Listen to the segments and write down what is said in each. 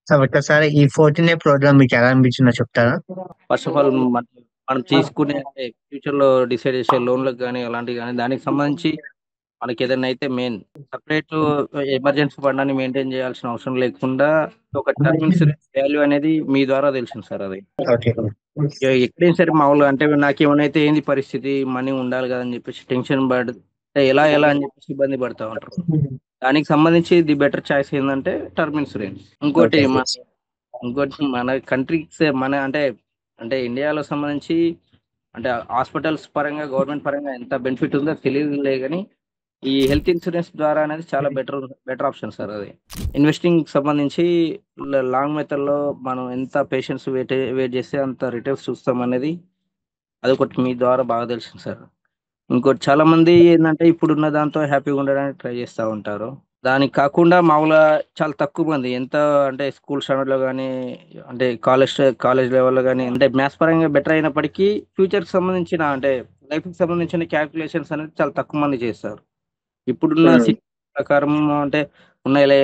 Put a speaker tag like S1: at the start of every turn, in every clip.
S1: Sir ఒక్కసారి ఈ 14 programme మీకు ఎలా అనిపించిందో చెప్తారా?
S2: ఫస్ట్ ఆఫ్ ఆల్ మనం మనం తీసుకునే అంటే ఫ్యూచర్‌లో డిసైడ్ చేసే లోన్‌లకు గాని, అలాంటివి గాని దానికి సంబంధించి మనకేదైనా అయితే మెయిన్ సెపరేటు ఎమర్జెన్సీ ఫండ్ అని మెయింటైన్ చేయాల్సిన అవసరం లేకుండా ఒక టర్మ్ ఇన్సూరెన్స్ వాల్యూ అనేది మీ ద్వారా తెలిసింది సార్ అది.
S1: ఓకే.
S2: ఎక్కడైనా సరే మామూలుగా అంటే నాకేమైనా అయితే ఏంది పరిస్థితి మనీ ఉండాలి కదా అని చెప్పేసి టెన్షన్ పడి ఎలా అని చెప్పేసి ఇబ్బంది పడతా ఉంటారు. దానికి సంబంధించి ది బెటర్ చాయిస్ ఏందంటే టర్మ్ ఇన్సూరెన్స్. ఇంకోటి
S1: ఓకే.
S2: మన కంట్రీస్ అంటే ఇండియాలో సంబంధించి అంటే హాస్పిటల్స్ పరంగా గవర్నమెంట్ పరంగా ఎంత బెనిఫిట్ ఉందో తెలియదులే గాని ఈ హెల్త్ ఇన్సూరెన్స్ ద్వారా అనేది చాలా బెటర్ ఆప్షన్ సార్ అది. ఇన్వెస్టింగ్ సంబంధించి లాంగ్ మెథడ్ లో మనం ఎంత పేషెన్స్ వెయిట్ చేస్తే అంత రిటర్న్స్ చూస్తాం అనేది అదొకటి మీ ద్వారా బాగా తెలిసింది సార్. ఇంకోటి చాలా మంది ఏంటంటే ఇప్పుడున్న దాంతో హ్యాపీగా ఉండడానికి ట్రై చేస్తూ ఉంటారు. దానికి కాకుండా మామూలుగా చాలా తక్కువ మంది ఎంత అంటే స్కూల్ స్టాండర్డ్‌లో గాని, అంటే కాలేజ్ లెవెల్‌లో గాని అంటే మ్యాథ్స్ పరంగా బెటర్ అయినప్పటికీ ఫ్యూచర్‌కి సంబంధించిన అంటే లైఫ్‌కి సంబంధించిన క్యాలిక్యులేషన్స్ అనేది చాలా తక్కువ మంది చేస్తారు. ఇప్పుడున్న
S1: హ్మ్.
S2: ప్రకారం అంటే ఉన్నాయిలే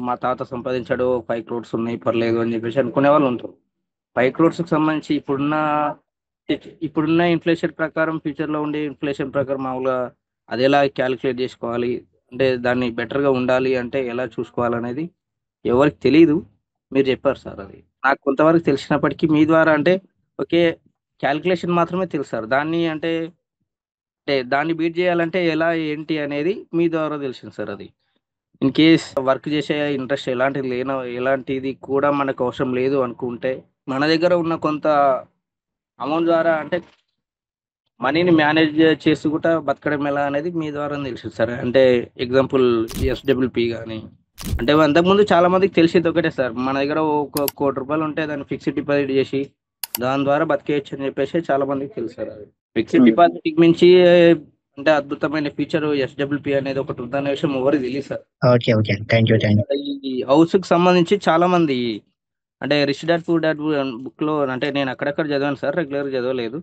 S2: మా తాత సంపాదించాడు 5 క్రోర్స్ ఉన్నాయి పర్లేదు అని చెప్పేసి అనుకునే వాళ్ళు ఉంటారు. 5 క్రోర్స్‌కి సంబంధించి ఇప్పుడున్న ఇన్ఫ్లేషన్ ప్రకారం ఫ్యూచర్‌లో ఉండే ఇన్ఫ్లేషన్ ప్రకారం మామూలుగా అదెలా క్యాలిక్యులేట్ జేసుకోవాలి? అంటే దాన్ని బెటర్‌గా ఉండాలి అంటే ఎలా చూసుకోవాలనేది ఎవరికీ తెలీదు. మీరు జెప్పారు సార్ అది. నాకు కొంతవరకు తెలిసినప్పటికీ మీ ద్వారా అంటే ఓకే. క్యాలిక్యులేషన్ మాత్రమే తెలుసు సార్. దాన్ని బీట్ జేయాలంటే ఎలా ఏంటి అనేది మీ ద్వారా తెలిసింది సార్ అది. ఇన్ కేస్ వర్క్ చేసే ఇంట్రెస్ట్ ఎలాంటిది కూడా మనకు అవసరం లేదు అనుకుంటే, మన దగ్గర ఉన్న కొంత అమౌంట్ ద్వారా అంటే మనీని మేనేజ్ చేసుకుంటా బతకడం ఎలా అనేది మీ ద్వారానే తెలిసింది సార్. అంటే ఎగ్జాంపుల్ ఎస్‌డబ్ల్యూపీ గాని, అంటే అంతకుముందు చాలా మందికి తెలిసేది ఒకటే సార్. మన దగ్గర ఒక రూ. 1,00,00,000 ఉంటే దాన్ని ఫిక్స్డ్ డిపాజిట్ చేసి, దాని ద్వారా బతికేయొచ్చు అని చెప్పేసి చాలా మందికి తెలుసు సార్ అది. ఫిక్స్డ్
S1: హ్మ్.
S2: డిపాజిట్‌కి మించి అంటే అద్భుతమైన ఫీచర్ ఎస్‌డబ్ల్యూపీ అనేది ఒకటి ఉందన్న విషయం ఎవరికీ తెలీదు sir.
S1: Okay. Okay. Thank you.
S2: ఈ హౌస్‌కి సంబంధించి చాలా మంది అంటే 'రిచ్ డాడ్ పూర్ డాడ్' బుక్‌లో అంటే నేను అక్కడక్కడ చదివాను సార్. రెగ్యులర్‌గా చదవలేదు.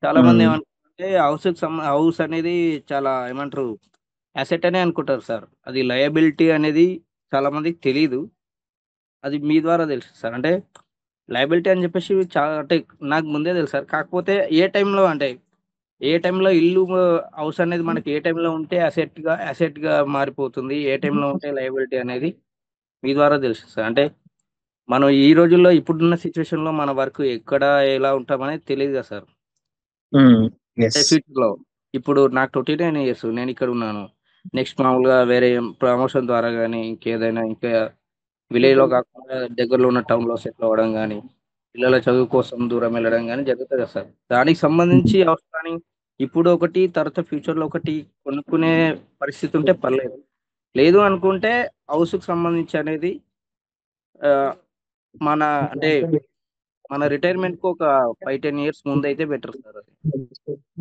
S2: చాలా మంది
S1: హ్మ్.
S2: ఏమనుకుంటారంటే హౌస్ అనేది చాలా ఏమంటారు అసెట్ అనే అనుకుంటారు సార్. అది లయబిలిటీ అనేది చాలా మందికి తెలీదు. అది మీ ద్వారా తెలుసు సార్. అంటే లయబిలిటీ అని చెప్పేసి అంటే నాకు ముందే తెలుసు సార్. కాకపోతే ఏ టైంలో హౌస్ అనేది మనకి ఏ టైంలో ఉంటే అసెట్‌గా మారిపోతుంది. ఏ టైంలో ఉంటే లయబిలిటీ అనేది మీ ద్వారా తెలుసు సార్. అంటే మనం ఈ రోజుల్లో ఇప్పుడున్న సిట్యుయేషన్‌లో మన వర్క్ ఎక్కడ ఎలా ఉంటామనేది తెలీదు కదా సార్.
S1: హ్మ్.
S2: అంటే
S1: యెస్.
S2: ఫ్యూచర్‌లో. ఇప్పుడు నాకు 29 ఇయర్స్ నేనిక్కడున్నాను. నెక్స్ట్ మామూలుగా వేరే ప్రమోషన్ ద్వారా గాని, ఇంకేదైనా ఇంకా విలేజ్‌లో కాకుండా దగ్గరలో ఉన్న టౌన్‌లో సెటిల్ అవ్వడం గాని, పిల్లల చదువు కోసం దూరం వెళ్ళడం గాని జరుగుతది కదా సార్. దానికి
S1: హ్మ్.
S2: సంబంధించి అవసరాన్ని ఇప్పుడు ఒకటి, తర్వాత ఫ్యూచర్‌లో ఒకటి కొనుక్కునే పరిస్థితి ఉంటే పర్లేదు. లేదు అనుకుంటే హౌస్‌కి సంబంధించి అనేది ఆహ్, మన అంటే మన రిటైర్మెంట్‌కి ఒక 5, 10 ఇయర్స్ ముందైతే బెటర్ సార్ అది.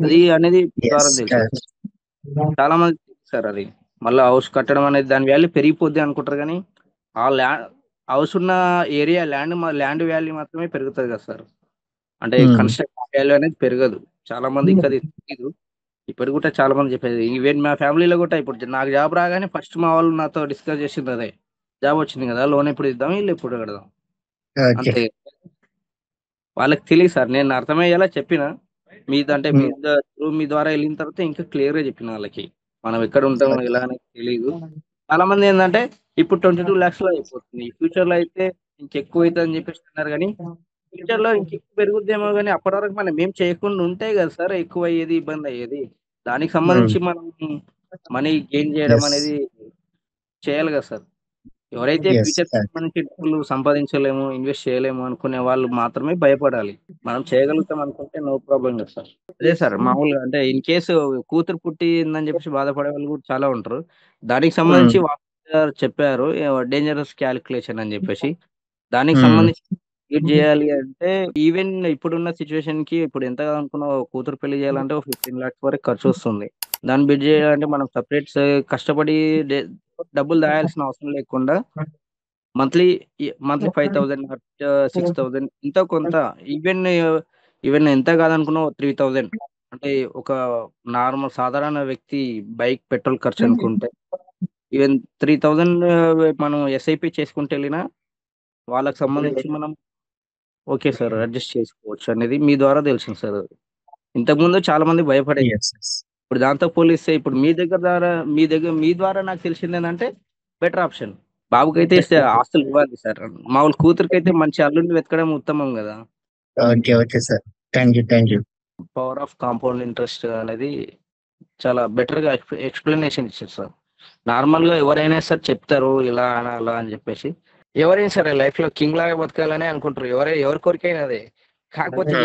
S2: అది అనేది ద్వారా
S1: యెస్.
S2: తెలుసు.
S1: కరెక్ట్.
S2: చాలా మందికి తెలీదు సార్ అది. మళ్ళా హౌస్ కట్టడం అనేది దాని వాల్యూ పెరిగిపోద్ది అనుకుంటారు గానీ, ఆ ల్యా హౌస్ ఉన్న ఏరియా ల్యాండ్ వాల్యూ మాత్రమే పెరుగుతది కదా సార్. అంటే
S1: హ్మ్.
S2: కన్‌స్ట్రక్షన్ వాల్యూ అనేది పెరగదు. చాలా మందికి అది తెలీదు. ఇప్పటికి కూడా చాలా మంది చెప్పేది. ఈవెన్ మా ఫ్యామిలీలో కూడా ఇప్పుడు నాకు జాబ్ రాగానే ఫస్ట్ మా వాళ్ళు నాతో డిస్కస్ చేసింది అదే. జాబ్ వచ్చింది కదా! లోన్ ఎప్పుడు ఇద్దాం? ఇల్లు ఎప్పుడు కడదాం?
S1: ఓకే.
S2: అంతే. వాళ్ళకి తెలీదు సార్. నేను అర్థమయ్యేలా చెప్పినా.
S1: హ్మ్.
S2: మీ ద్వారా ఎళ్ళిన తర్వాత ఇంకా క్లియర్‌గా చెప్పిన వాళ్ళకి. మనం ఎక్కడ ఉంటాం
S1: ఓకే.
S2: ఎలా అనేది తెలీదు. చాలామంది ఏందంటే ఇప్పుడు 22,00,000లో అయిపోతుంది. ఫ్యూచర్‌లో అయితే ఇంకెక్కువైతదని చెప్పేసి అన్నారు గానీ, ఫ్యూచర్‌లో ఇంకెక్కువ పెరుగుద్దేమో గానీ అప్పటి వరకు మనం ఏం చేయకుండా ఉంటే కదా సార్ ఎక్కువయ్యేది, ఇబ్బందయ్యేది. దానికి
S1: హ్మ్.
S2: సంబంధించి మనం మనీ గెయిన్ చేయడం
S1: యెస్.
S2: అనేది చేయాలి కదా సార్. ఎవరైతే
S1: యెస్.
S2: ఫ్యూచర్‌కి
S1: కరెక్ట్.
S2: సంబంధించి డబ్బులు సంపాదించలేము, ఇన్వెస్ట్ చేయలేము అనుకునే వాళ్ళు మాత్రమే భయపడాలి. మనం చేయగలుగుతాం అనుకుంటే నో ప్రాబ్లమ్ కదా సార్. అదే సార్ మామూలుగా అంటే ఇన్ కేస్ కూతురు పుట్టిందని చెప్పేసి బాధపడే వాళ్ళు కూడా చాలా ఉంటారు. దానికి
S1: హ్మ్.
S2: సంబంధించి గారు చెప్పారు. డేంజరస్ కాలిక్యులేషన్ అని చెప్పేసి. దానికి
S1: హ్మ్.
S2: సంబంధించి ఏం జేయాలి అంటే ఈవెన్ ఇప్పుడున్న సిట్యుయేషన్‌కి ఇప్పుడు ఎంత అనుకున్న ఓ కూతురు పెళ్లి చేయాలంటే ఓ 15,00,000 వరకు ఖర్చొస్తుంది. దాన్ని బిడ్ చేయాలంటే మనం కష్టపడి డె డబ్బులు దాయాల్సిన అవసరం లేకుండా మంత్లీ మంత్లీ 5,000 6,000 ఎంతో కొంత ఈవెన్ ఈవెన్ ఎంత కాదనుకున్న ఓ 3,000 అంటే ఒక సాధారణ వ్యక్తి బైక్ పెట్రోల్ ఖర్చు అనుకుంటే ఈవెన్ 3,000 మనం ఎస్ఐపి చేసుకుంటూ ఎళ్ళినా వాళ్ళకి సంబంధించి మనం ఓకే సార్ అడ్జస్ట్ చేసుకోవచ్చు అనేది మీ ద్వారా తెలిసింది సార్. ఇంతకుముందు చాలా మంది భయపడేది.
S1: Yes yes.
S2: ఇప్పుడు దాంతో పోలిస్తే ఇప్పుడు మీ ద్వారా నాకు తెలిసిందేంటంటే బెటర్ ఆప్షన్. బాబుకైతే ఇస్తే ఆస్తులు ఇవ్వాలి సార్. మా వాళ్ళ కూతురికైతే మంచి అల్లుడిని వెతకడం ఉత్తమం కదా!
S1: Okay okay sir. Thank you.
S2: Power of compound interest అనేది చాలా బెటర్‌గా ఎక్స్‌ప్లనేషన్ ఇచ్చారు సార్. నార్మల్‌గా ఎవరైనా సరే చెప్తారు ఇలా అని, అలా అని చెప్పేసి. ఎవరైనా సరే లైఫ్‌లో కింగ్ లాగా బతకాలనే అనుకుంటారు. ఎవరి కోరికైనా అదే. కాకపోతే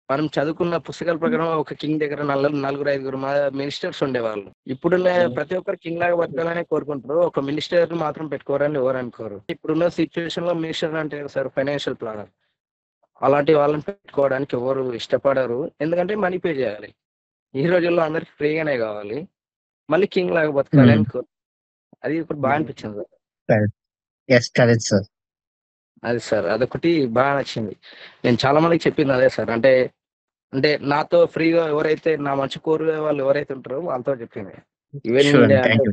S2: మనం చదువుకున్న పుస్తకాల ప్రకారం ఒక కింగ్ దగ్గర నలుగురు, ఐదుగురు మినిస్టర్స్ ఉండేవాళ్ళు. ఇప్పుడున్న ప్రతి ఒక్కరు కింగ్ లాగా బతకాలనే కోరుకుంటారు. ఒక మినిస్టర్‌ని మాత్రం పెట్టుకోరని ఎవరు అనుకోరు. ఇప్పుడున్న సిట్యుయేషన్‌లో మినిస్టర్ అంటే సార్ ఫైనాన్షియల్ ప్లానర్. అలాంటి వాళ్ళని పెట్టుకోవడానికి ఎవరు ఇష్టపడరు. ఎందుకంటే మనీ పే చేయాలి. ఈ రోజుల్లో అందరికి ఫ్రీగానే కావాలి. మళ్ళీ కింగ్ లాగా బతకాలి అని అది ఇప్పుడు బాగా అనిపించింది sir.
S1: Correct. Yes correct sir.
S2: అది సార్ అదొకటి బాగా నచ్చింది. నేను చాలా మందికి చెప్పింది అదే సార్. అంటే నాతో ఫ్రీగా ఎవరైతే నా మంచి కోరే వాళ్ళు ఎవరైతే ఉంటారో వాళ్ళతో చెప్పింది. Even
S1: sure.
S2: అంటే
S1: థ్యాంక్ యూ.